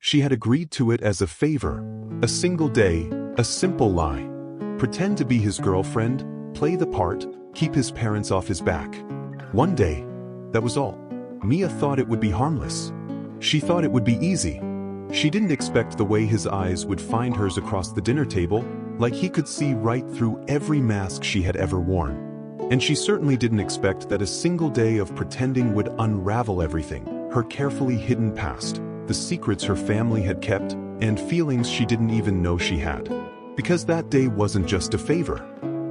She had agreed to it as a favor. A single day, a simple lie. Pretend to be his girlfriend, play the part, keep his parents off his back. One day, that was all. Mia thought it would be harmless. She thought it would be easy. She didn't expect the way his eyes would find hers across the dinner table, like he could see right through every mask she had ever worn. And she certainly didn't expect that a single day of pretending would unravel everything, her carefully hidden past, the secrets her family had kept, and feelings she didn't even know she had. Because that day wasn't just a favor.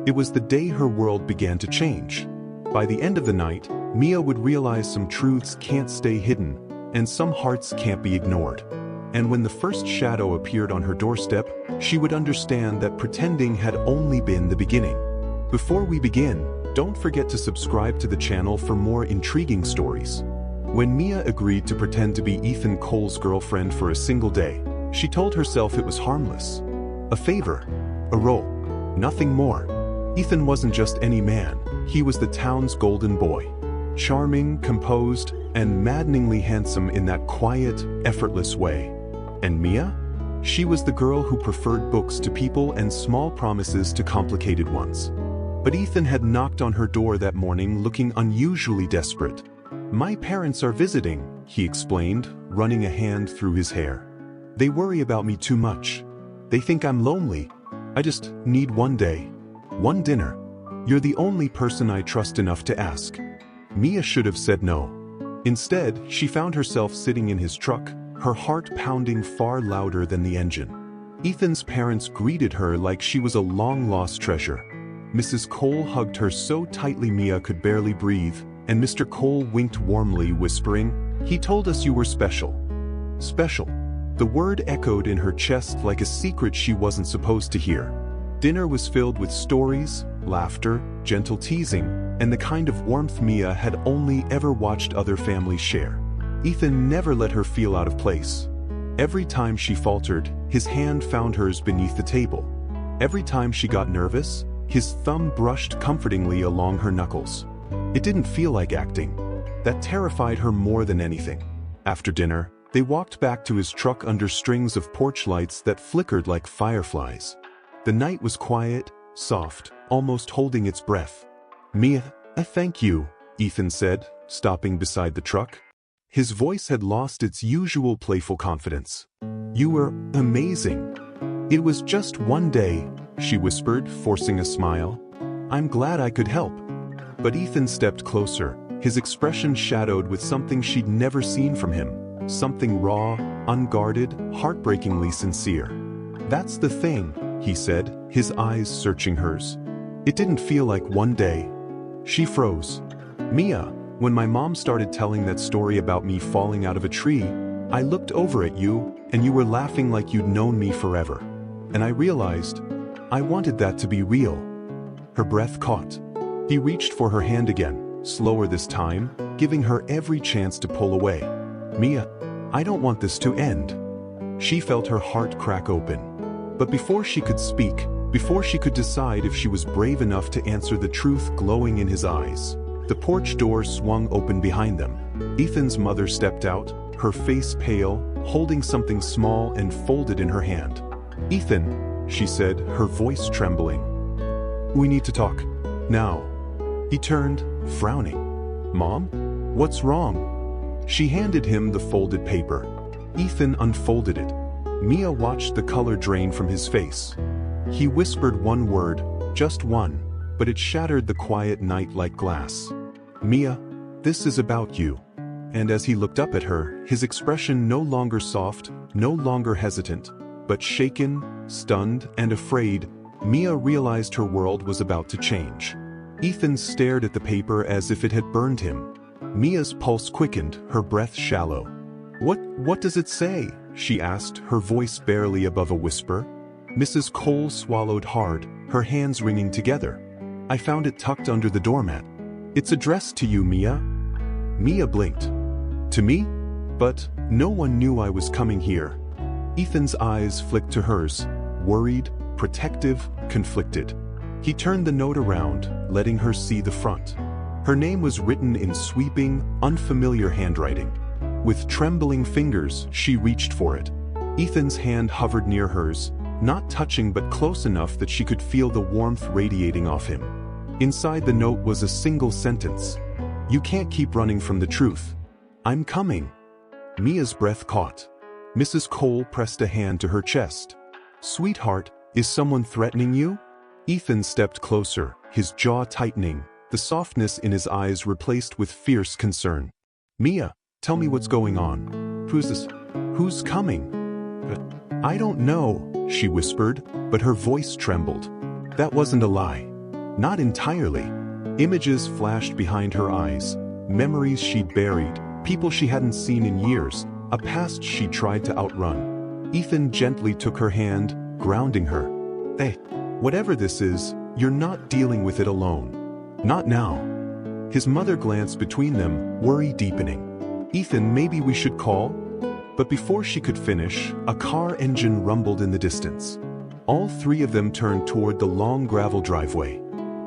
It was the day her world began to change. By the end of the night, Mia would realize some truths can't stay hidden, and some hearts can't be ignored. And when the first shadow appeared on her doorstep, she would understand that pretending had only been the beginning. Before we begin, don't forget to subscribe to the channel for more intriguing stories. When Mia agreed to pretend to be Ethan Cole's girlfriend for a single day, she told herself it was harmless. A favor, a role, nothing more. Ethan wasn't just any man, he was the town's golden boy. Charming, composed, and maddeningly handsome in that quiet, effortless way. And Mia? She was the girl who preferred books to people and small promises to complicated ones. But Ethan had knocked on her door that morning looking unusually desperate. "My parents are visiting," he explained, running a hand through his hair. "They worry about me too much. They think I'm lonely. I just need one day. One dinner. You're the only person I trust enough to ask." Mia should have said no. Instead, she found herself sitting in his truck, her heart pounding far louder than the engine. Ethan's parents greeted her like she was a long-lost treasure. Mrs. Cole hugged her so tightly Mia could barely breathe, and Mr. Cole winked warmly, whispering, "He told us you were special." Special. The word echoed in her chest like a secret she wasn't supposed to hear. Dinner was filled with stories, laughter, gentle teasing, and the kind of warmth Mia had only ever watched other families share. Ethan never let her feel out of place. Every time she faltered, his hand found hers beneath the table. Every time she got nervous, his thumb brushed comfortingly along her knuckles. It didn't feel like acting. That terrified her more than anything. After dinner, they walked back to his truck under strings of porch lights that flickered like fireflies. The night was quiet, soft, almost holding its breath. "Mia, thank you," Ethan said, stopping beside the truck. His voice had lost its usual playful confidence. "You were amazing." "It was just one day," she whispered, forcing a smile. "I'm glad I could help." But Ethan stepped closer, his expression shadowed with something she'd never seen from him. Something raw, unguarded, heartbreakingly sincere. "That's the thing," he said, his eyes searching hers. "It didn't feel like one day." She froze. "Mia, when my mom started telling that story about me falling out of a tree, I looked over at you, and you were laughing like you'd known me forever. And I realized, I wanted that to be real." Her breath caught. He reached for her hand again, slower this time, giving her every chance to pull away. "Mia, I don't want this to end." She felt her heart crack open. But before she could speak, before she could decide if she was brave enough to answer the truth glowing in his eyes, the porch door swung open behind them. Ethan's mother stepped out, her face pale, holding something small and folded in her hand. "Ethan," she said, her voice trembling. "We need to talk. Now." He turned, frowning. "Mom? What's wrong?" She handed him the folded paper. Ethan unfolded it. Mia watched the color drain from his face. He whispered one word, just one, but it shattered the quiet night like glass. "Mia, this is about you." And as he looked up at her, his expression no longer soft, no longer hesitant, but shaken, stunned, and afraid, Mia realized her world was about to change. Ethan stared at the paper as if it had burned him. Mia's pulse quickened, her breath shallow. What does it say?" she asked, her voice barely above a whisper. Mrs. Cole swallowed hard, her hands wringing together. "I found it tucked under the doormat. It's addressed to you, Mia." Mia blinked. "To me? But no one knew I was coming here." Ethan's eyes flicked to hers, worried, protective, conflicted. He turned the note around, letting her see the front. Her name was written in sweeping, unfamiliar handwriting. With trembling fingers, she reached for it, Ethan's hand hovered near hers, not touching but close enough that she could feel the warmth radiating off him. Inside the note was a single sentence. "You can't keep running from the truth. I'm coming." Mia's breath caught. Mrs. Cole pressed a hand to her chest. "Sweetheart, is someone threatening you?" Ethan stepped closer, his jaw tightening, the softness in his eyes replaced with fierce concern. "Mia, tell me what's going on. Who's this? Who's coming?" "I don't know," she whispered, but her voice trembled. That wasn't a lie. Not entirely. Images flashed behind her eyes, memories she'd buried, people she hadn't seen in years, a past she tried to outrun. Ethan gently took her hand, grounding her. "Hey, whatever this is, you're not dealing with it alone. Not now." His mother glanced between them, worry deepening. "Ethan, maybe we should call?" But before she could finish, a car engine rumbled in the distance. All three of them turned toward the long gravel driveway.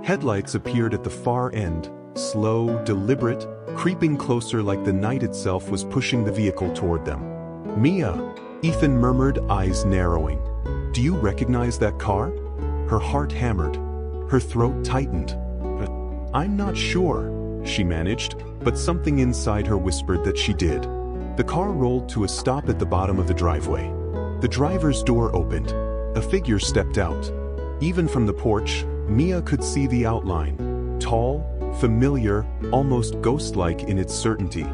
Headlights appeared at the far end, slow, deliberate, creeping closer like the night itself was pushing the vehicle toward them. "Mia," Ethan murmured, eyes narrowing. "Do you recognize that car?" Her heart hammered. Her throat tightened. "I'm not sure," she managed, but something inside her whispered that she did. The car rolled to a stop at the bottom of the driveway. The driver's door opened. A figure stepped out. Even from the porch, Mia could see the outline. Tall, familiar, almost ghost-like in its certainty.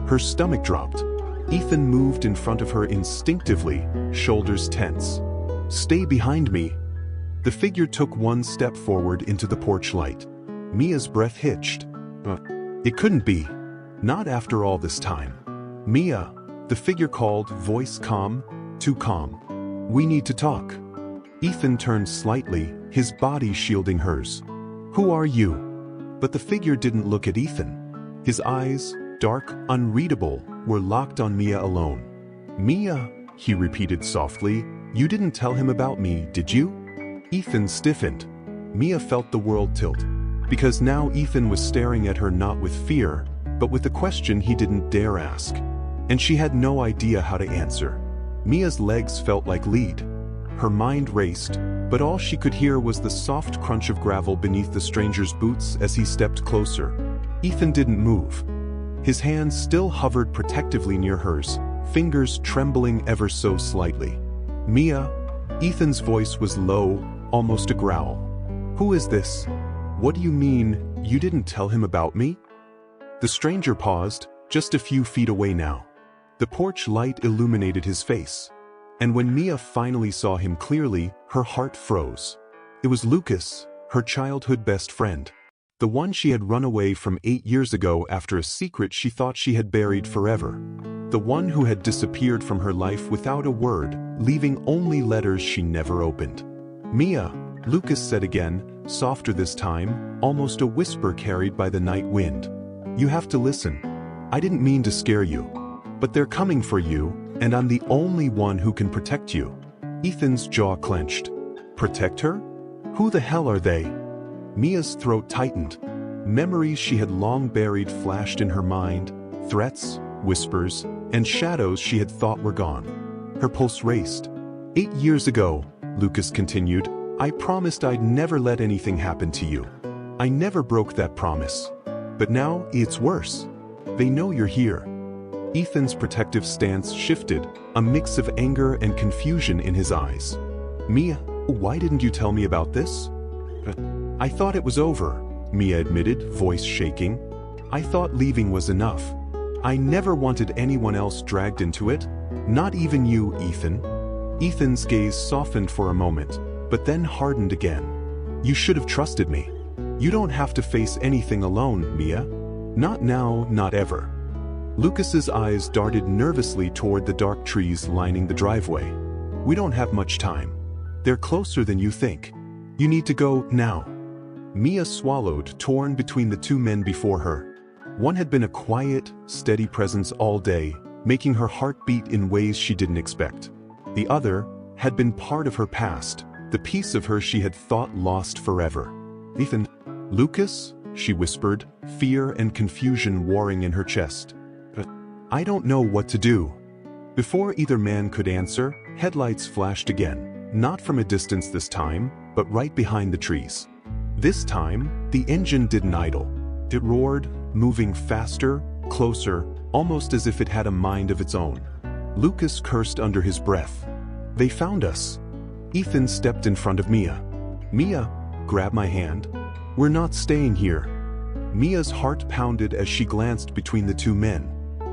Her stomach dropped. Ethan moved in front of her instinctively, shoulders tense. "Stay behind me." The figure took one step forward into the porch light. Mia's breath hitched. It couldn't be. Not after all this time. "Mia," the figure called, voice calm, too calm. "We need to talk." Ethan turned slightly, his body shielding hers. "Who are you?" But the figure didn't look at Ethan. His eyes, dark, unreadable, were locked on Mia alone. "Mia," he repeated softly, "you didn't tell him about me, did you?" Ethan stiffened. Mia felt the world tilt. Because now Ethan was staring at her not with fear, but with a question he didn't dare ask. And she had no idea how to answer. Mia's legs felt like lead. Her mind raced, but all she could hear was the soft crunch of gravel beneath the stranger's boots as he stepped closer. Ethan didn't move. His hands still hovered protectively near hers, fingers trembling ever so slightly. "Mia," Ethan's voice was low, almost a growl. "Who is this? What do you mean, you didn't tell him about me?" The stranger paused, just a few feet away now. The porch light illuminated his face. And when Mia finally saw him clearly, her heart froze. It was Lucas, her childhood best friend. The one she had run away from 8 years ago after a secret she thought she had buried forever. The one who had disappeared from her life without a word, leaving only letters she never opened. "Mia," Lucas said again, softer this time, almost a whisper carried by the night wind. "You have to listen. I didn't mean to scare you. But they're coming for you, and I'm the only one who can protect you." Ethan's jaw clenched. Protect her? Who the hell are they? Mia's throat tightened. Memories she had long buried flashed in her mind, threats, whispers, and shadows she had thought were gone. Her pulse raced. 8 years ago, Lucas continued, I promised I'd never let anything happen to you. I never broke that promise. But now, it's worse. They know you're here. Ethan's protective stance shifted, a mix of anger and confusion in his eyes. Mia, why didn't you tell me about this? I thought it was over, Mia admitted, voice shaking. I thought leaving was enough. I never wanted anyone else dragged into it, not even you, Ethan. Ethan's gaze softened for a moment, but then hardened again. You should have trusted me. You don't have to face anything alone, Mia. Not now, not ever. Lucas's eyes darted nervously toward the dark trees lining the driveway. We don't have much time. They're closer than you think. You need to go now. Mia swallowed, torn between the two men before her. One had been a quiet, steady presence all day, making her heart beat in ways she didn't expect. The other had been part of her past, the piece of her she had thought lost forever. Ethan, Lucas, she whispered, fear and confusion warring in her chest. I don't know what to do. Before either man could answer, headlights flashed again, not from a distance this time, but right behind the trees. This time, the engine didn't idle. It roared, moving faster, closer, almost as if it had a mind of its own. Lucas cursed under his breath. They found us. Ethan stepped in front of Mia. Mia, grab my hand. We're not staying here. Mia's heart pounded as she glanced between the two men.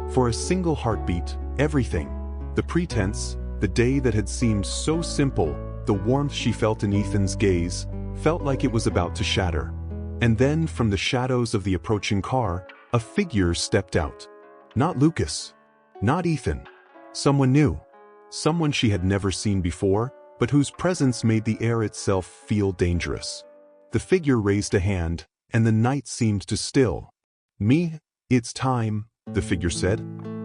For a single heartbeat, everything, the pretense, the day that had seemed so simple, the warmth she felt in Ethan's gaze, felt like it was about to shatter. And then, from the shadows of the approaching car, a figure stepped out. Not Lucas. Not Ethan. Someone new. Someone she had never seen before, but whose presence made the air itself feel dangerous. The figure raised a hand, and the night seemed to still. "Me, it's time," the figure said.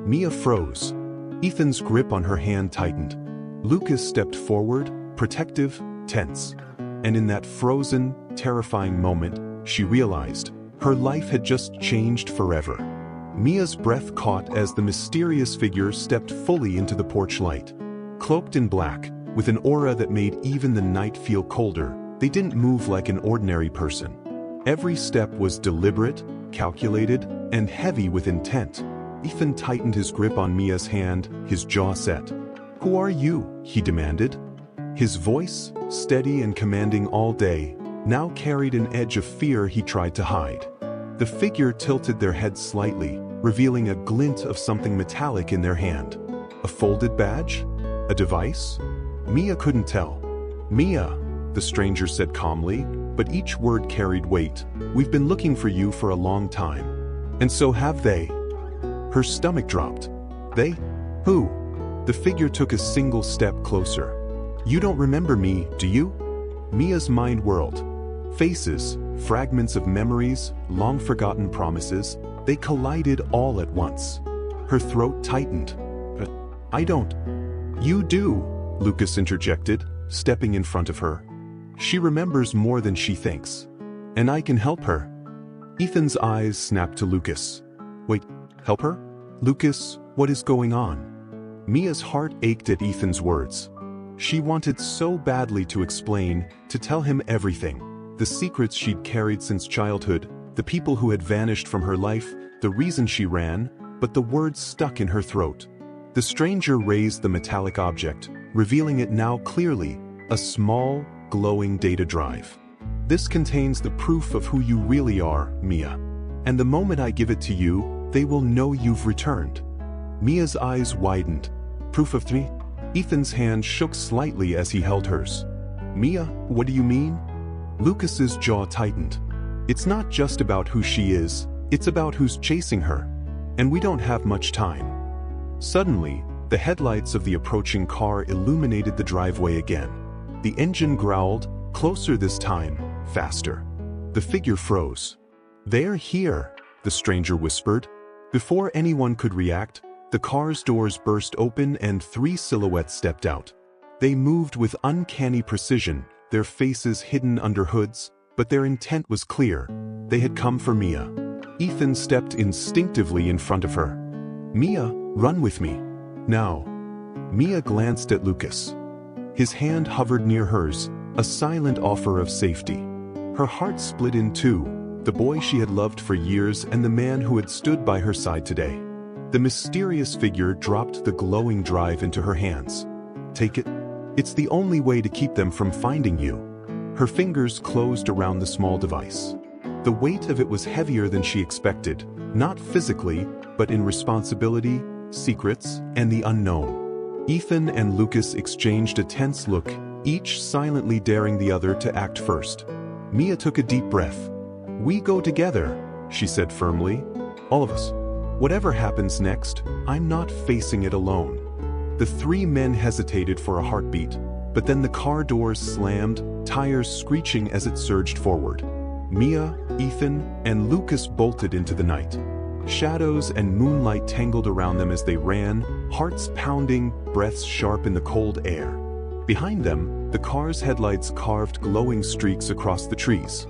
Mia froze. Ethan's grip on her hand tightened. Lucas stepped forward, protective, tense. And in that frozen, terrifying moment, she realized her life had just changed forever. Mia's breath caught as the mysterious figure stepped fully into the porch light. Cloaked in black, with an aura that made even the night feel colder, they didn't move like an ordinary person. Every step was deliberate, calculated, and heavy with intent. Ethan tightened his grip on Mia's hand, his jaw set. "Who are you?" he demanded. His voice, steady and commanding all day, now carried an edge of fear he tried to hide. The figure tilted their head slightly, revealing a glint of something metallic in their hand. A folded badge? A device? Mia couldn't tell. "Mia," the stranger said calmly, but each word carried weight. "We've been looking for you for a long time." "And so have they." Her stomach dropped. "They? Who?" The figure took a single step closer. "You don't remember me, do you?" Mia's mind whirled. Faces, fragments of memories, long-forgotten promises, they collided all at once. Her throat tightened. "But I don't." "You do," Lucas interjected, stepping in front of her. "She remembers more than she thinks. And I can help her." Ethan's eyes snapped to Lucas. "Wait, help her? Lucas, what is going on?" Mia's heart ached at Ethan's words. She wanted so badly to explain, to tell him everything. The secrets she'd carried since childhood, the people who had vanished from her life, the reason she ran, but the words stuck in her throat. The stranger raised the metallic object, revealing it now clearly, a small, glowing data drive. "This contains the proof of who you really are, Mia. And the moment I give it to you, they will know you've returned." Mia's eyes widened. "Proof of me?" Ethan's hand shook slightly as he held hers. "Mia, what do you mean?" Lucas's jaw tightened. "It's not just about who she is, it's about who's chasing her. And we don't have much time." Suddenly, the headlights of the approaching car illuminated the driveway again. The engine growled, closer this time, faster. The figure froze. "They're here," the stranger whispered. Before anyone could react, the car's doors burst open and 3 silhouettes stepped out. They moved with uncanny precision, their faces hidden under hoods, but their intent was clear. They had come for Mia. Ethan stepped instinctively in front of her. "Mia, run with me. Now." Mia glanced at Lucas. His hand hovered near hers, a silent offer of safety. Her heart split in two, the boy she had loved for years and the man who had stood by her side today. The mysterious figure dropped the glowing drive into her hands. "Take it. It's the only way to keep them from finding you." Her fingers closed around the small device. The weight of it was heavier than she expected, not physically, but in responsibility, secrets, and the unknown. Ethan and Lucas exchanged a tense look, each silently daring the other to act first. Mia took a deep breath. "We go together," she said firmly. "All of us. Whatever happens next, I'm not facing it alone." The 3 men hesitated for a heartbeat, but then the car doors slammed, tires screeching as it surged forward. Mia, Ethan, and Lucas bolted into the night. Shadows and moonlight tangled around them as they ran, hearts pounding, breaths sharp in the cold air. Behind them, the car's headlights carved glowing streaks across the trees.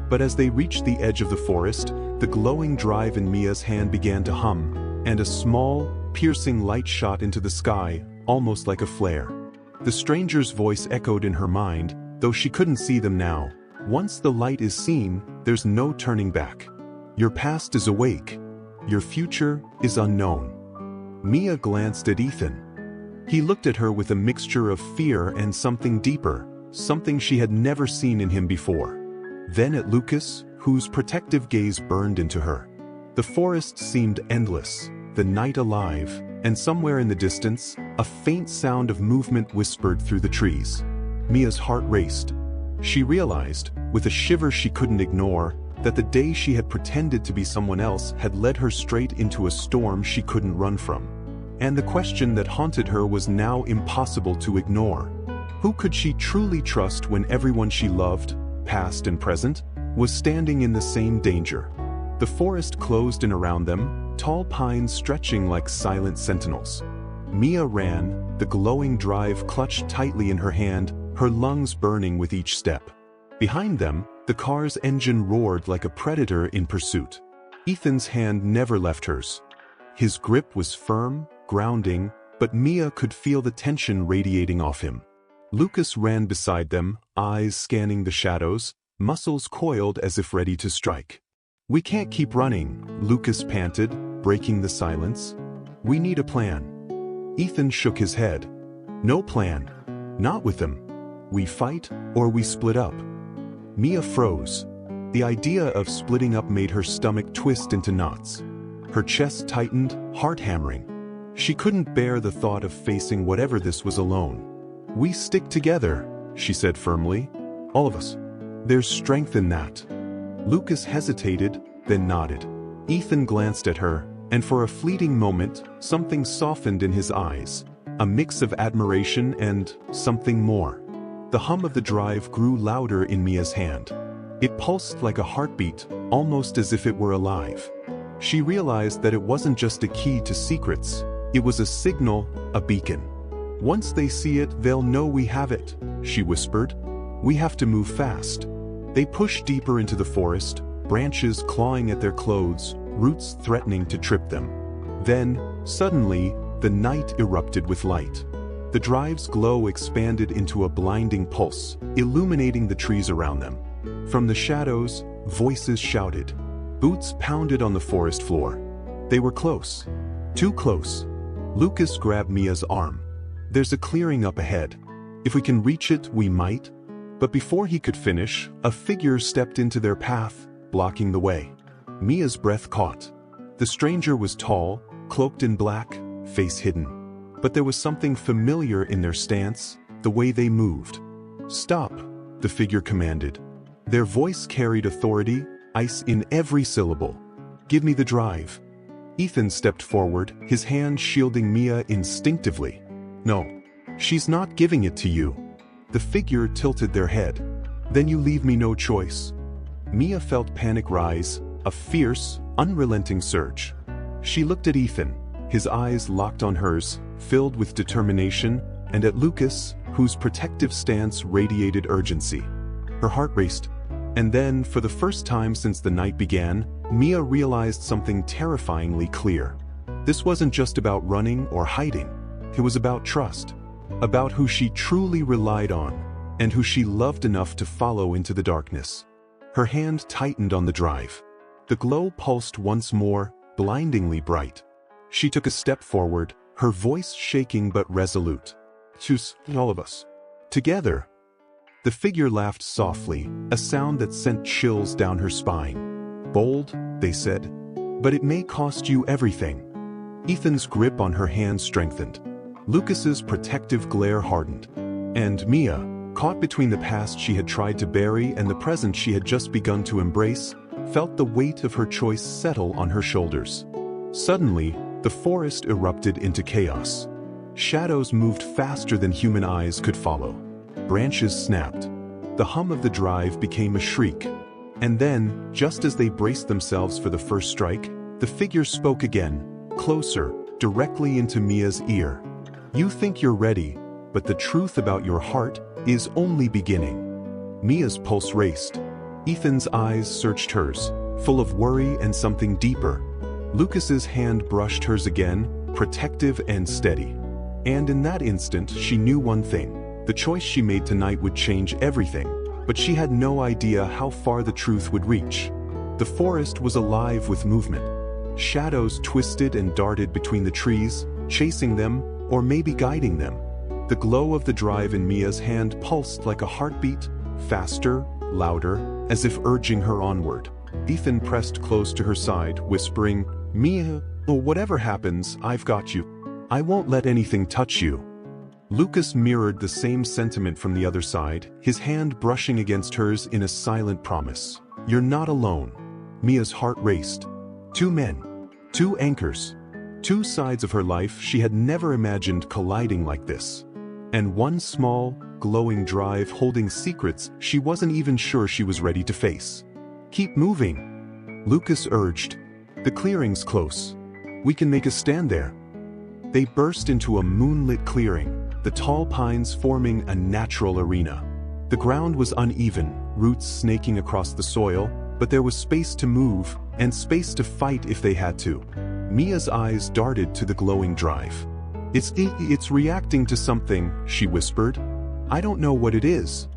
But as they reached the edge of the forest, the glowing drive in Mia's hand began to hum, and a small, piercing light shot into the sky, almost like a flare. The stranger's voice echoed in her mind, though she couldn't see them now. Once the light is seen, there's no turning back. Your past is awake. Your future is unknown. Mia glanced at Ethan. He looked at her with a mixture of fear and something deeper, something she had never seen in him before. Then at Lucas, whose protective gaze burned into her. The forest seemed endless, the night alive, and somewhere in the distance, a faint sound of movement whispered through the trees. Mia's heart raced. She realized, with a shiver she couldn't ignore, that the day she had pretended to be someone else had led her straight into a storm she couldn't run from. And the question that haunted her was now impossible to ignore. Who could she truly trust when everyone she loved, past and present, was standing in the same danger? The forest closed in around them, tall pines stretching like silent sentinels. Mia ran, the glowing drive clutched tightly in her hand, her lungs burning with each step. Behind them, the car's engine roared like a predator in pursuit. Ethan's hand never left hers. His grip was firm, grounding, but Mia could feel the tension radiating off him. Lucas ran beside them, eyes scanning the shadows, muscles coiled as if ready to strike. "We can't keep running," Lucas panted, breaking the silence. "We need a plan." Ethan shook his head. "No plan. Not with them. We fight, or we split up." Mia froze. The idea of splitting up made her stomach twist into knots. Her chest tightened, heart hammering. She couldn't bear the thought of facing whatever this was alone. "We stick together," she said firmly. "All of us. There's strength in that." Lucas hesitated, then nodded. Ethan glanced at her, and for a fleeting moment, something softened in his eyes, a mix of admiration and something more. The hum of the drive grew louder in Mia's hand. It pulsed like a heartbeat, almost as if it were alive. She realized that it wasn't just a key to secrets, it was a signal, a beacon. "Once they see it, they'll know we have it," she whispered. "We have to move fast." They pushed deeper into the forest, branches clawing at their clothes, roots threatening to trip them. Then, suddenly, the night erupted with light. The drive's glow expanded into a blinding pulse, illuminating the trees around them. From the shadows, voices shouted. Boots pounded on the forest floor. They were close. Too close. Lucas grabbed Mia's arm. "There's a clearing up ahead. If we can reach it, we might." But before he could finish, a figure stepped into their path, blocking the way. Mia's breath caught. The stranger was tall, cloaked in black, face hidden. But there was something familiar in their stance, the way they moved. "Stop," the figure commanded. Their voice carried authority, ice in every syllable. "Give me the drive." Ethan stepped forward, his hand shielding Mia instinctively. "No. She's not giving it to you." The figure tilted their head. "Then you leave me no choice." Mia felt panic rise, a fierce, unrelenting surge. She looked at Ethan, his eyes locked on hers, filled with determination, and at Lucas, whose protective stance radiated urgency. Her heart raced. And then, for the first time since the night began, Mia realized something terrifyingly clear. This wasn't just about running or hiding. It was about trust. About who she truly relied on, and who she loved enough to follow into the darkness. Her hand tightened on the drive. The glow pulsed once more, blindingly bright. She took a step forward, her voice shaking but resolute. "Choose all of us. Together." The figure laughed softly, a sound that sent chills down her spine. "Bold," they said, "but it may cost you everything." Ethan's grip on her hand strengthened. Lucas's protective glare hardened. And Mia, caught between the past she had tried to bury and the present she had just begun to embrace, felt the weight of her choice settle on her shoulders. Suddenly, the forest erupted into chaos. Shadows moved faster than human eyes could follow. Branches snapped. The hum of the drive became a shriek. And then, just as they braced themselves for the first strike, the figure spoke again, closer, directly into Mia's ear. "You think you're ready, but the truth about your heart is only beginning." Mia's pulse raced. Ethan's eyes searched hers, full of worry and something deeper. Lucas's hand brushed hers again, protective and steady. And in that instant, she knew one thing. The choice she made tonight would change everything, but she had no idea how far the truth would reach. The forest was alive with movement. Shadows twisted and darted between the trees, chasing them, or maybe guiding them. The glow of the drive in Mia's hand pulsed like a heartbeat, faster, louder, as if urging her onward. Ethan pressed close to her side, whispering, "Mia, whatever happens, I've got you. I won't let anything touch you." Lucas mirrored the same sentiment from the other side, his hand brushing against hers in a silent promise. "You're not alone." Mia's heart raced. Two men. Two anchors. Two sides of her life she had never imagined colliding like this. And one small, glowing drive holding secrets she wasn't even sure she was ready to face. "Keep moving," Lucas urged. "The clearing's close. We can make a stand there." They burst into a moonlit clearing, the tall pines forming a natural arena. The ground was uneven, roots snaking across the soil, but there was space to move, and space to fight if they had to. Mia's eyes darted to the glowing drive. It's reacting to something," she whispered. "I don't know what it is."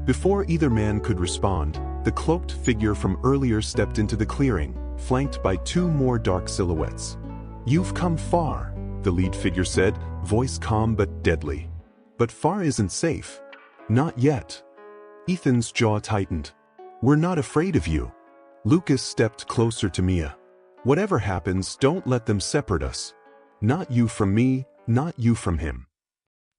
Before either man could respond, the cloaked figure from earlier stepped into the clearing, flanked by two more dark silhouettes. "You've come far," the lead figure said, voice calm but deadly. "But far isn't safe." "Not yet." Ethan's jaw tightened. "We're not afraid of you." Lucas stepped closer to Mia. "Whatever happens, don't let them separate us. Not you from me, not you from him."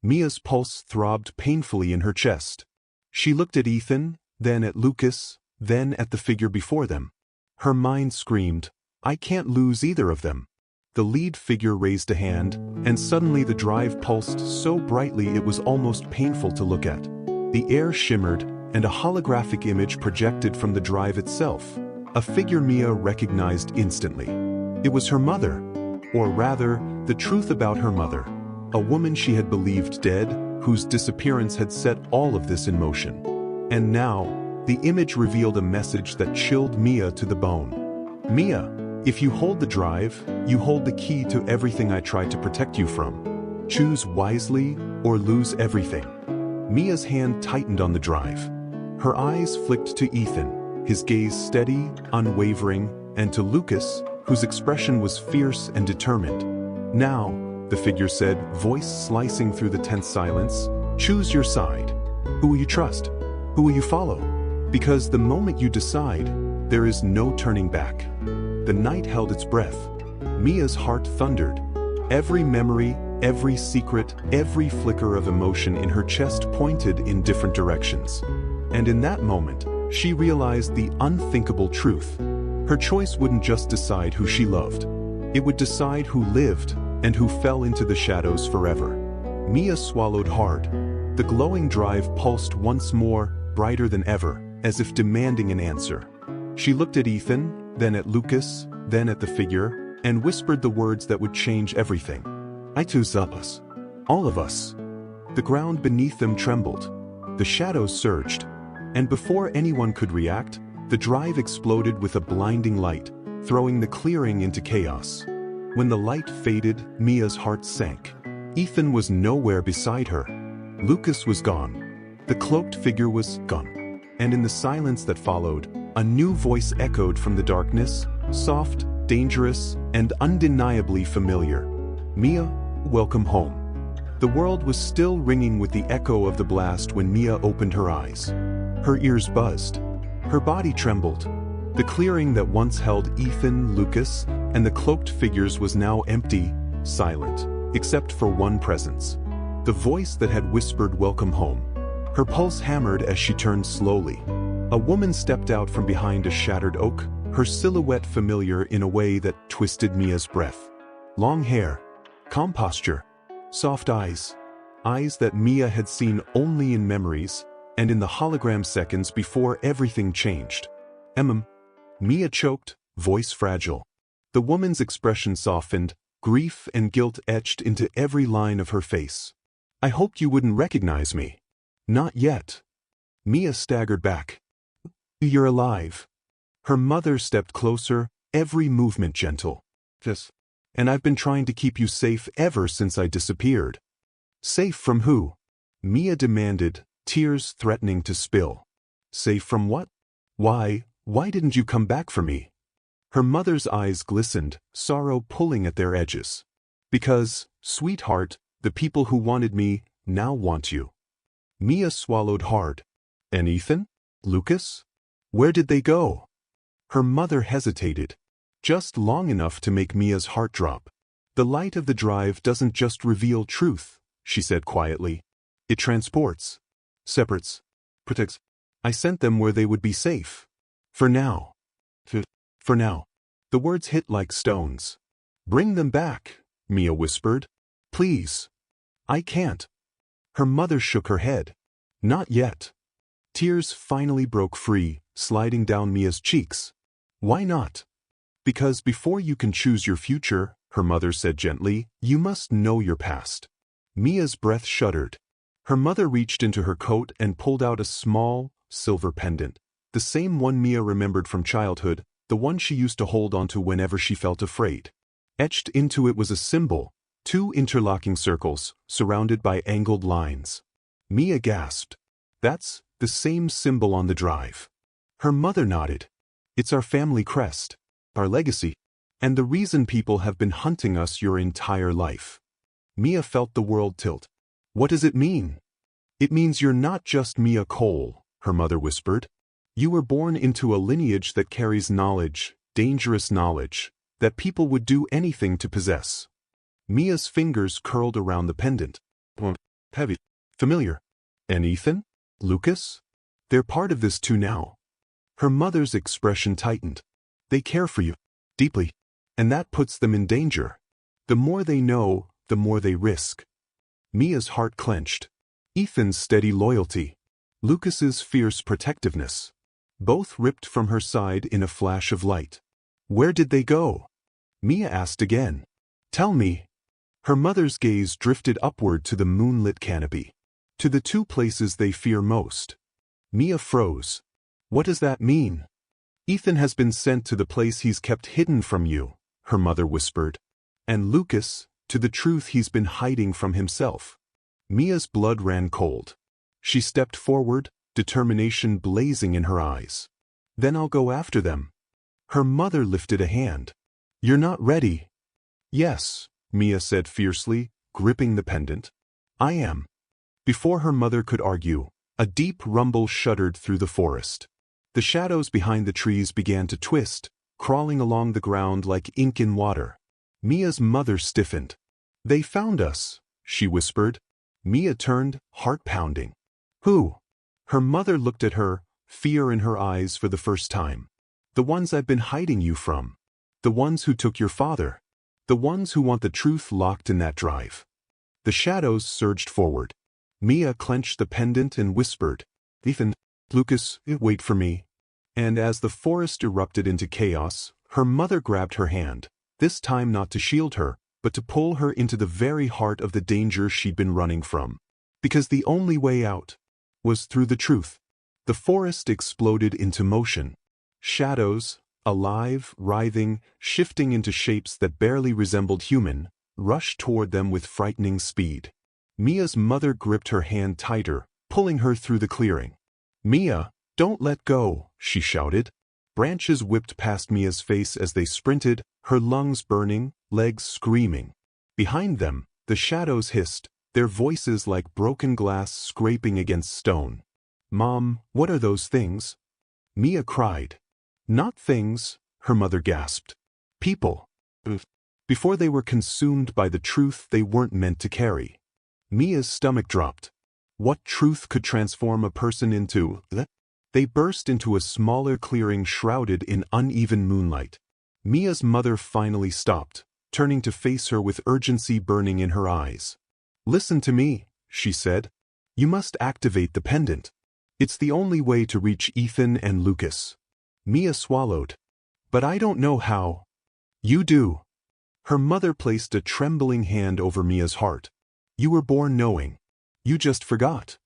Mia's pulse throbbed painfully in her chest. She looked at Ethan, then at Lucas, then at the figure before them. Her mind screamed, "I can't lose either of them." The lead figure raised a hand, and suddenly the drive pulsed so brightly it was almost painful to look at. The air shimmered, and a holographic image projected from the drive itself. A figure Mia recognized instantly. It was her mother, or rather, the truth about her mother. A woman she had believed dead, whose disappearance had set all of this in motion. And now, the image revealed a message that chilled Mia to the bone. "Mia, if you hold the drive, you hold the key to everything I tried to protect you from. Choose wisely or lose everything." Mia's hand tightened on the drive. Her eyes flicked to Ethan, his gaze steady, unwavering, and to Lucas, whose expression was fierce and determined. "Now," the figure said, voice slicing through the tense silence, "choose your side. Who will you trust? Who will you follow? Because the moment you decide, there is no turning back." The night held its breath. Mia's heart thundered. Every memory, every secret, every flicker of emotion in her chest pointed in different directions. And in that moment, she realized the unthinkable truth. Her choice wouldn't just decide who she loved. It would decide who lived and who fell into the shadows forever. Mia swallowed hard. The glowing drive pulsed once more, brighter than ever, as if demanding an answer. She looked at Ethan, then at Lucas, then at the figure, and whispered the words that would change everything. "I choose us. All of us." The ground beneath them trembled. The shadows surged. And before anyone could react, the drive exploded with a blinding light, throwing the clearing into chaos. When the light faded, Mia's heart sank. Ethan was nowhere beside her. Lucas was gone. The cloaked figure was gone. And in the silence that followed, a new voice echoed from the darkness, soft, dangerous, and undeniably familiar. "Mia, welcome home." The world was still ringing with the echo of the blast when Mia opened her eyes. Her ears buzzed. Her body trembled. The clearing that once held Ethan, Lucas, and the cloaked figures was now empty, silent, except for one presence. The voice that had whispered welcome home. Her pulse hammered as she turned slowly. A woman stepped out from behind a shattered oak, her silhouette familiar in a way that twisted Mia's breath. Long hair, calm posture, soft eyes. Eyes that Mia had seen only in memories, and in the hologram seconds before everything changed. Mia choked, voice fragile. The woman's expression softened, grief and guilt etched into every line of her face. "I hoped you wouldn't recognize me." "Not yet." Mia staggered back. "You're alive." Her mother stepped closer, every movement gentle. And I've been trying to keep you safe ever since I disappeared. Safe from who? Mia demanded, tears threatening to spill. Safe from what? Why didn't you come back for me? Her mother's eyes glistened, sorrow pulling at their edges. Because, sweetheart, the people who wanted me now want you. Mia swallowed hard. And Ethan? Lucas? Where did they go? Her mother hesitated, just long enough to make Mia's heart drop. The light of the drive doesn't just reveal truth, she said quietly. It transports, separates, protects. I sent them where they would be safe. For now. For now. The words hit like stones. Bring them back, Mia whispered. Please. I can't. Her mother shook her head. Not yet. Tears finally broke free, sliding down Mia's cheeks. Why not? Because before you can choose your future, her mother said gently, you must know your past. Mia's breath shuddered. Her mother reached into her coat and pulled out a small, silver pendant. The same one Mia remembered from childhood, the one she used to hold onto whenever she felt afraid. Etched into it was a symbol, 2 interlocking circles, surrounded by angled lines. Mia gasped. That's the same symbol on the drive. Her mother nodded. It's our family crest, our legacy, and the reason people have been hunting us your entire life. Mia felt the world tilt. What does it mean? It means you're not just Mia Cole, her mother whispered. You were born into a lineage that carries knowledge, dangerous knowledge, that people would do anything to possess. Mia's fingers curled around the pendant. Heavy. Familiar. And Ethan? Lucas? They're part of this too now. Her mother's expression tightened. They care for you. Deeply. And that puts them in danger. The more they know, the more they risk. Mia's heart clenched. Ethan's steady loyalty. Lucas's fierce protectiveness. Both ripped from her side in a flash of light. Where did they go? Mia asked again. Tell me. Her mother's gaze drifted upward to the moonlit canopy. To the 2 places they fear most. Mia froze. What does that mean? Ethan has been sent to the place he's kept hidden from you, her mother whispered. And Lucas, to the truth he's been hiding from himself. Mia's blood ran cold. She stepped forward, determination blazing in her eyes. Then I'll go after them. Her mother lifted a hand. You're not ready. Yes, Mia said fiercely, gripping the pendant. I am. Before her mother could argue, a deep rumble shuddered through the forest. The shadows behind the trees began to twist, crawling along the ground like ink in water. Mia's mother stiffened. They found us, she whispered. Mia turned, heart pounding. Who? Her mother looked at her, fear in her eyes for the first time. The ones I've been hiding you from. The ones who took your father. The ones who want the truth locked in that drive. The shadows surged forward. Mia clenched the pendant and whispered, Ethan, Lucas, wait for me. And as the forest erupted into chaos, her mother grabbed her hand, this time not to shield her, but to pull her into the very heart of the danger she'd been running from. Because the only way out was through the truth. The forest exploded into motion. Shadows, alive, writhing, shifting into shapes that barely resembled human, rushed toward them with frightening speed. Mia's mother gripped her hand tighter, pulling her through the clearing. Mia, don't let go, she shouted. Branches whipped past Mia's face as they sprinted, her lungs burning, legs screaming. Behind them, the shadows hissed, their voices like broken glass scraping against stone. Mom, what are those things? Mia cried. Not things, her mother gasped. People. Before they were consumed by the truth they weren't meant to carry. Mia's stomach dropped. What truth could transform a person into? They burst into a smaller clearing shrouded in uneven moonlight. Mia's mother finally stopped, turning to face her with urgency burning in her eyes. Listen to me, she said. You must activate the pendant. It's the only way to reach Ethan and Lucas. Mia swallowed. But I don't know how. You do. Her mother placed a trembling hand over Mia's heart. You were born knowing. You just forgot.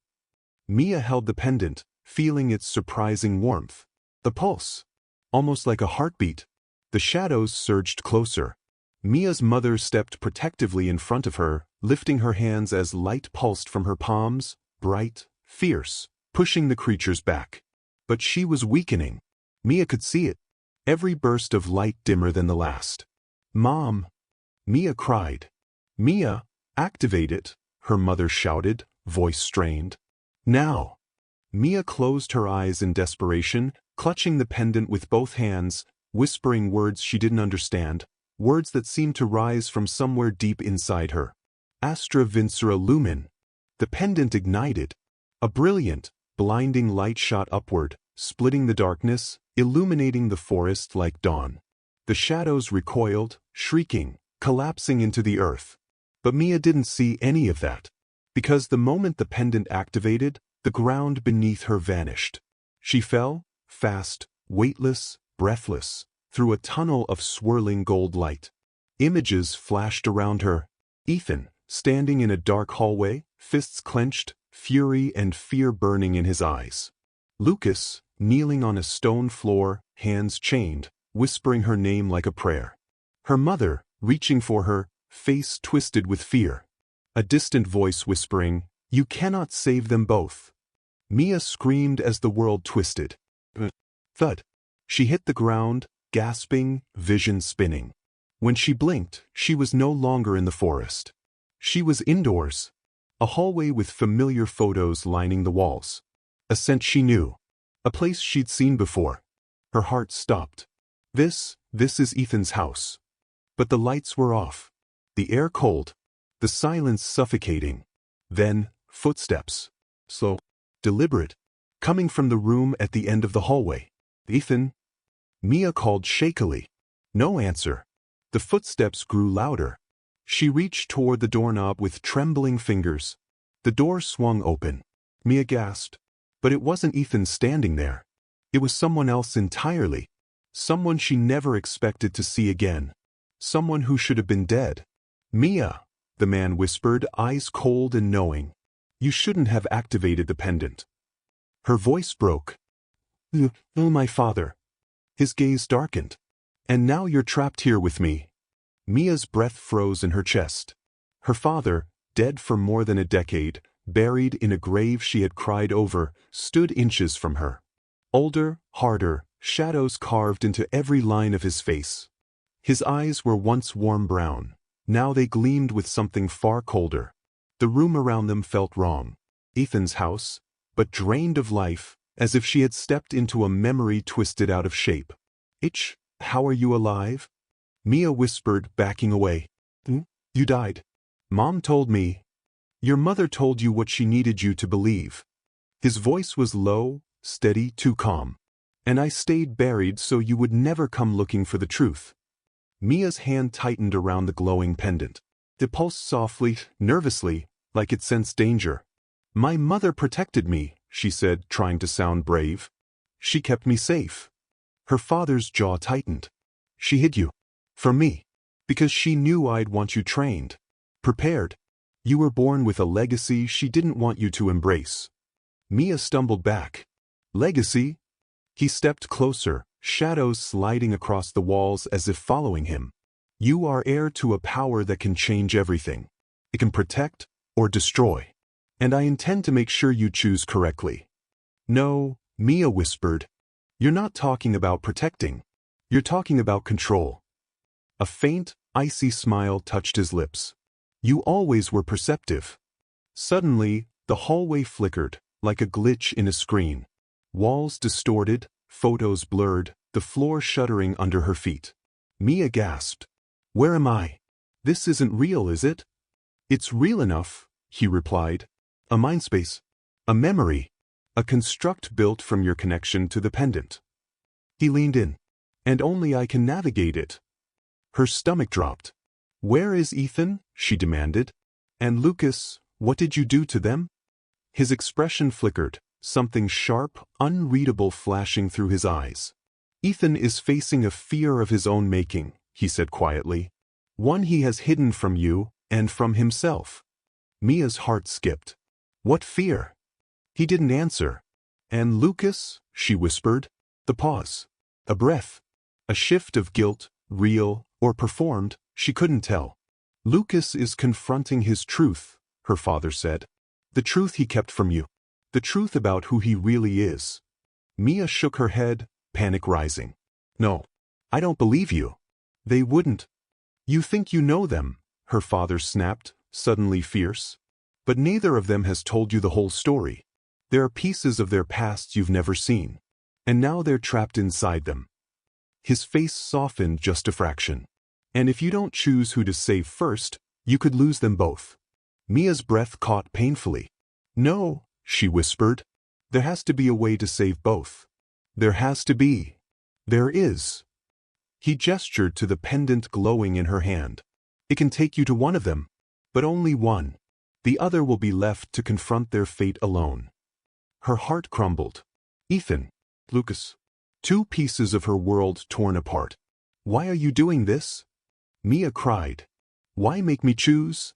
Mia held the pendant, feeling its surprising warmth. The pulse. Almost like a heartbeat. The shadows surged closer. Mia's mother stepped protectively in front of her, lifting her hands as light pulsed from her palms, bright, fierce, pushing the creatures back. But she was weakening. Mia could see it. Every burst of light dimmer than the last. "Mom!" Mia cried. "Mia, activate it," her mother shouted, voice strained. "Now!" Mia closed her eyes in desperation, clutching the pendant with both hands, whispering words she didn't understand, words that seemed to rise from somewhere deep inside her. Astra Vincera Lumen. The pendant ignited. A brilliant, blinding light shot upward, splitting the darkness, illuminating the forest like dawn. The shadows recoiled, shrieking, collapsing into the earth. But Mia didn't see any of that. Because the moment the pendant activated, the ground beneath her vanished. She fell, fast, weightless, breathless, through a tunnel of swirling gold light. Images flashed around her. Ethan, standing in a dark hallway, fists clenched, fury and fear burning in his eyes. Lucas, kneeling on a stone floor, hands chained, whispering her name like a prayer. Her mother, reaching for her, face twisted with fear. A distant voice whispering, "You cannot save them both." Mia screamed as the world twisted. Thud. She hit the ground, gasping, vision spinning. When she blinked, she was no longer in the forest. She was indoors. A hallway with familiar photos lining the walls. A scent she knew. A place she'd seen before. Her heart stopped. This is Ethan's house. But the lights were off. The air cold. The silence suffocating. Then, footsteps. Slow. Deliberate. Coming from the room at the end of the hallway. "Ethan?" Mia called shakily. No answer. The footsteps grew louder. She reached toward the doorknob with trembling fingers. The door swung open. Mia gasped. But it wasn't Ethan standing there. It was someone else entirely. Someone she never expected to see again. Someone who should have been dead. "Mia," the man whispered, eyes cold and knowing. "You shouldn't have activated the pendant." Her voice broke. "Oh, my father." His gaze darkened. "And now you're trapped here with me." Mia's breath froze in her chest. Her father, dead for more than a decade, buried in a grave she had cried over, stood inches from her. Older, harder, shadows carved into every line of his face. His eyes were once warm brown. Now they gleamed with something far colder. The room around them felt wrong. Ethan's house, but drained of life, as if she had stepped into a memory twisted out of shape. How are you alive?" Mia whispered, backing away. "You died. Mom told me. Your mother told you what she needed you to believe." His voice was low, steady, too calm. "And I stayed buried so you would never come looking for the truth." Mia's hand tightened around the glowing pendant. It pulsed softly, nervously, like it sensed danger. "My mother protected me," she said, trying to sound brave. "She kept me safe." Her father's jaw tightened. "She hid you. From me. Because she knew I'd want you trained. Prepared. You were born with a legacy she didn't want you to embrace." Mia stumbled back. "Legacy?" He stepped closer, shadows sliding across the walls as if following him. "You are heir to a power that can change everything. It can protect or destroy. And I intend to make sure you choose correctly." "No," Mia whispered. "You're not talking about protecting. You're talking about control." A faint, icy smile touched his lips. "You always were perceptive." Suddenly, the hallway flickered, like a glitch in a screen. Walls distorted, photos blurred, the floor shuddering under her feet. Mia gasped. "Where am I? This isn't real, is it?" "It's real enough," he replied. "A mindspace. A memory. A construct built from your connection to the pendant." He leaned in. "And only I can navigate it." Her stomach dropped. "Where is Ethan?" she demanded. "And Lucas, what did you do to them?" His expression flickered, something sharp, unreadable flashing through his eyes. "Ethan is facing a fear of his own making," he said quietly. "One he has hidden from you, and from himself." Mia's heart skipped. "What fear?" He didn't answer. "And Lucas?" she whispered. The pause. A breath. A shift of guilt, real or performed, She couldn't tell. Lucas is confronting his truth, her father said. The truth he kept from you. The truth about who he really is. Mia shook her head, panic rising. No. I don't believe you. They wouldn't. You think you know them, her father snapped, suddenly fierce. But neither of them has told you the whole story. There are pieces of their pasts you've never seen. And now they're trapped inside them. His face softened just a fraction. And if you don't choose who to save first, you could lose them both. Mia's breath caught painfully. No, she whispered. There has to be a way to save both. There has to be. There is. He gestured to the pendant glowing in her hand. It can take you to one of them, but only one. The other will be left to confront their fate alone. Her heart crumbled. Ethan. Lucas. Two pieces of her world torn apart. Why are you doing this? Mia cried. Why make me choose?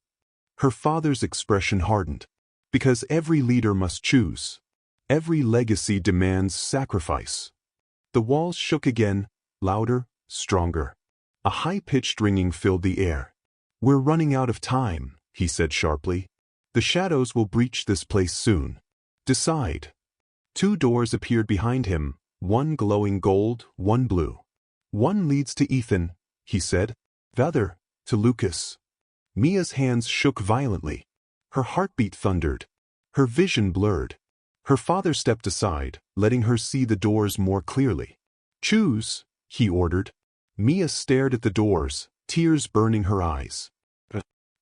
Her father's expression hardened. Because every leader must choose. Every legacy demands sacrifice. The walls shook again, louder, stronger. A high-pitched ringing filled the air. We're running out of time, he said sharply. The shadows will breach this place soon. Decide. Two doors appeared behind him, one glowing gold, one blue. One leads to Ethan, he said. The other, to Lucas. Mia's hands shook violently. Her heartbeat thundered. Her vision blurred. Her father stepped aside, letting her see the doors more clearly. Choose, he ordered. Mia stared at the doors, tears burning her eyes.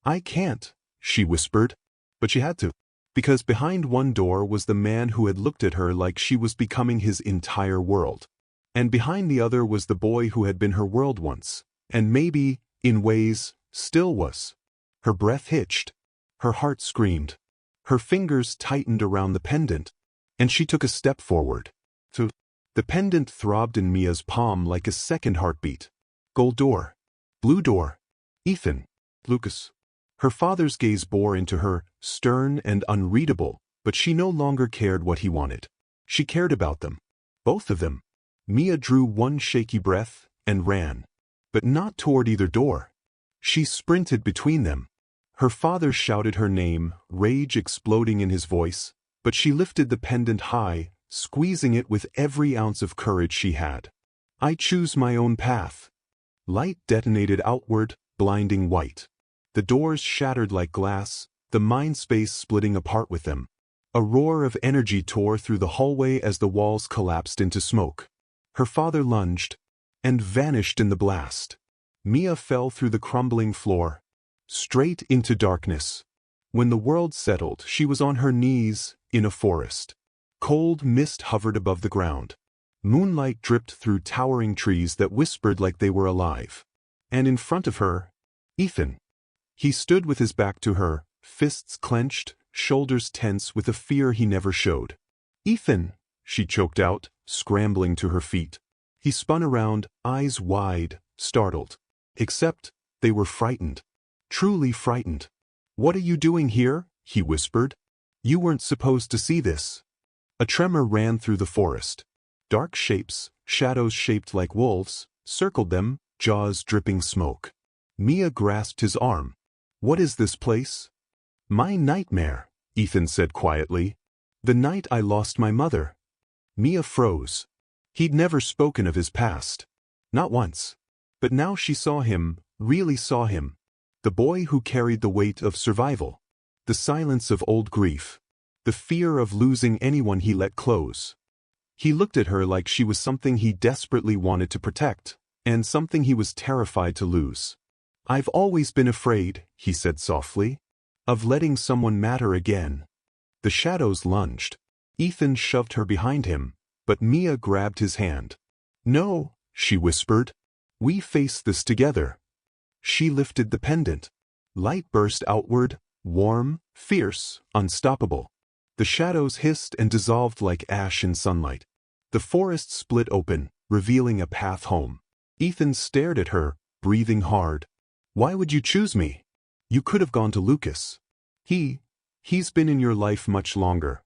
I can't, she whispered. But she had to. Because behind one door was the man who had looked at her like she was becoming his entire world. And behind the other was the boy who had been her world once. And maybe, in ways, still was. Her breath hitched. Her heart screamed. Her fingers tightened around the pendant. And she took a step forward. The pendant throbbed in Mia's palm like a second heartbeat. Gold door. Blue door. Ethan. Lucas. Her father's gaze bore into her, stern and unreadable, but she no longer cared what he wanted. She cared about them. Both of them. Mia drew one shaky breath and ran. But not toward either door. She sprinted between them. Her father shouted her name, rage exploding in his voice, but she lifted the pendant high, squeezing it with every ounce of courage she had. I choose my own path. Light detonated outward, blinding white. The doors shattered like glass, the mind space splitting apart with them. A roar of energy tore through the hallway as the walls collapsed into smoke. Her father lunged and vanished in the blast. Mia fell through the crumbling floor, straight into darkness. When the world settled, she was on her knees in a forest. Cold mist hovered above the ground. Moonlight dripped through towering trees that whispered like they were alive. And in front of her, Ethan. He stood with his back to her, fists clenched, shoulders tense with a fear he never showed. Ethan, she choked out, scrambling to her feet. He spun around, eyes wide, startled. Except, they were frightened. Truly frightened. What are you doing here? He whispered. You weren't supposed to see this. A tremor ran through the forest. Dark shapes, shadows shaped like wolves, circled them, jaws dripping smoke. Mia grasped his arm. What is this place? My nightmare, Ethan said quietly. The night I lost my mother. Mia froze. He'd never spoken of his past. Not once. But now she saw him, really saw him. The boy who carried the weight of survival. The silence of old grief. The fear of losing anyone he let close. He looked at her like she was something he desperately wanted to protect, and something he was terrified to lose. I've always been afraid, he said softly, of letting someone matter again. The shadows lunged. Ethan shoved her behind him, but Mia grabbed his hand. No, she whispered. We face this together. She lifted the pendant. Light burst outward, warm, fierce, unstoppable. The shadows hissed and dissolved like ash in sunlight. The forest split open, revealing a path home. Ethan stared at her, breathing hard. Why would you choose me? You could have gone to Lucas. He's been in your life much longer.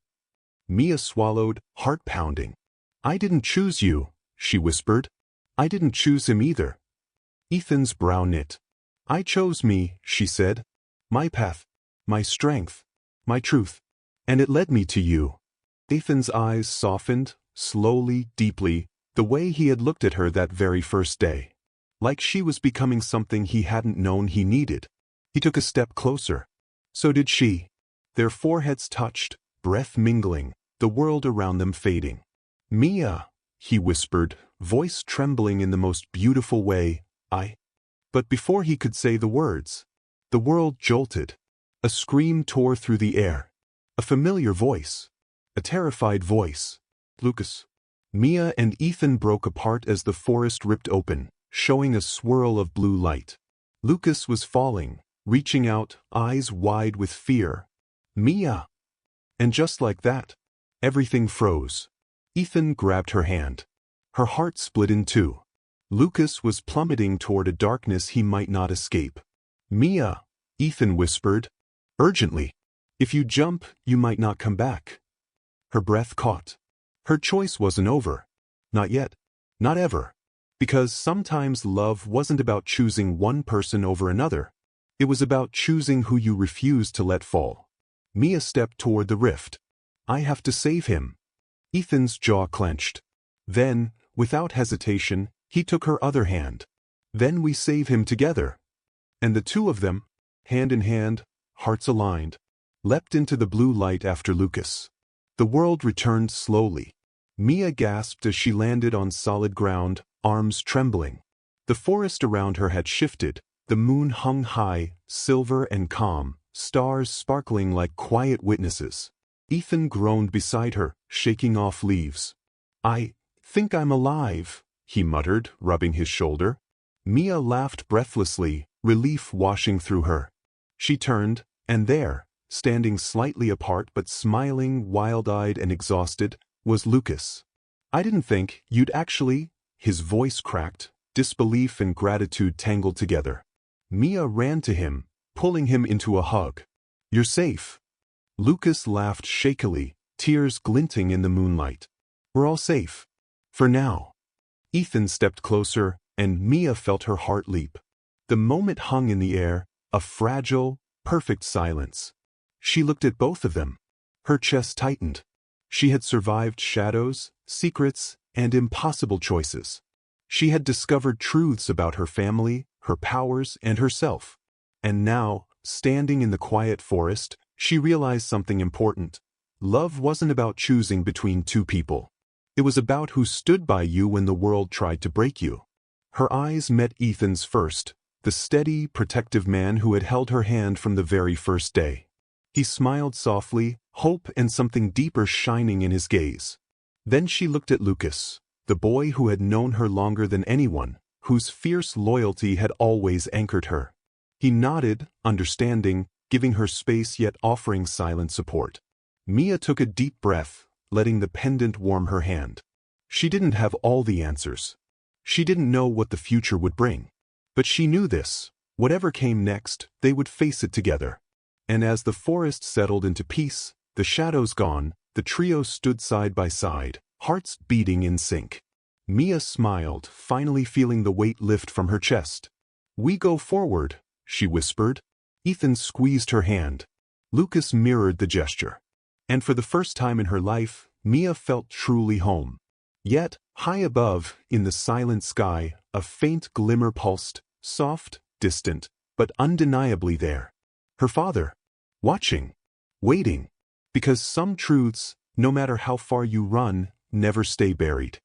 Mia swallowed, heart pounding. I didn't choose you, she whispered. I didn't choose him either. Ethan's brow knit. I chose me, she said. My path, my strength, my truth. And it led me to you. Ethan's eyes softened, slowly, deeply, the way he had looked at her that very first day. Like she was becoming something he hadn't known he needed. He took a step closer. So did she. Their foreheads touched, breath mingling, the world around them fading. Mia, he whispered, voice trembling in the most beautiful way, I. But before he could say the words, the world jolted. A scream tore through the air. A familiar voice. A terrified voice. Lucas. Mia and Ethan broke apart as the forest ripped open, showing a swirl of blue light. Lucas was falling, reaching out, eyes wide with fear. Mia! And just like that, everything froze. Ethan grabbed her hand. Her heart split in two. Lucas was plummeting toward a darkness he might not escape. Mia, Ethan whispered, urgently. If you jump, you might not come back. Her breath caught. Her choice wasn't over. Not yet. Not ever. Because sometimes love wasn't about choosing one person over another. It was about choosing who you refused to let fall. Mia stepped toward the rift. I have to save him. Ethan's jaw clenched. Then, without hesitation, he took her other hand. Then we save him together. And the two of them, hand in hand, hearts aligned, leapt into the blue light after Lucas. The world returned slowly. Mia gasped as she landed on solid ground, arms trembling. The forest around her had shifted, the moon hung high, silver and calm, stars sparkling like quiet witnesses. Ethan groaned beside her, shaking off leaves. I think I'm alive, he muttered, rubbing his shoulder. Mia laughed breathlessly, relief washing through her. She turned, and there, standing slightly apart but smiling, wild-eyed and exhausted, was Lucas. I didn't think you'd actually... His voice cracked, disbelief and gratitude tangled together. Mia ran to him, pulling him into a hug. You're safe. Lucas laughed shakily, tears glinting in the moonlight. We're all safe. For now. Ethan stepped closer, and Mia felt her heart leap. The moment hung in the air, a fragile, perfect silence. She looked at both of them. Her chest tightened. She had survived shadows, secrets, and impossible choices. She had discovered truths about her family, her powers, and herself. And now, standing in the quiet forest, she realized something important. Love wasn't about choosing between two people. It was about who stood by you when the world tried to break you. Her eyes met Ethan's first, the steady, protective man who had held her hand from the very first day. He smiled softly, hope and something deeper shining in his gaze. Then she looked at Lucas, the boy who had known her longer than anyone, whose fierce loyalty had always anchored her. He nodded, understanding, giving her space yet offering silent support. Mia took a deep breath, letting the pendant warm her hand. She didn't have all the answers. She didn't know what the future would bring. But she knew this. Whatever came next, they would face it together. And as the forest settled into peace, the shadows gone, the trio stood side by side, hearts beating in sync. Mia smiled, finally feeling the weight lift from her chest. We go forward, she whispered. Ethan squeezed her hand. Lucas mirrored the gesture. And for the first time in her life, Mia felt truly home. Yet, high above, in the silent sky, a faint glimmer pulsed, soft, distant, but undeniably there. Her father. Watching. Waiting. Because some truths, no matter how far you run, never stay buried.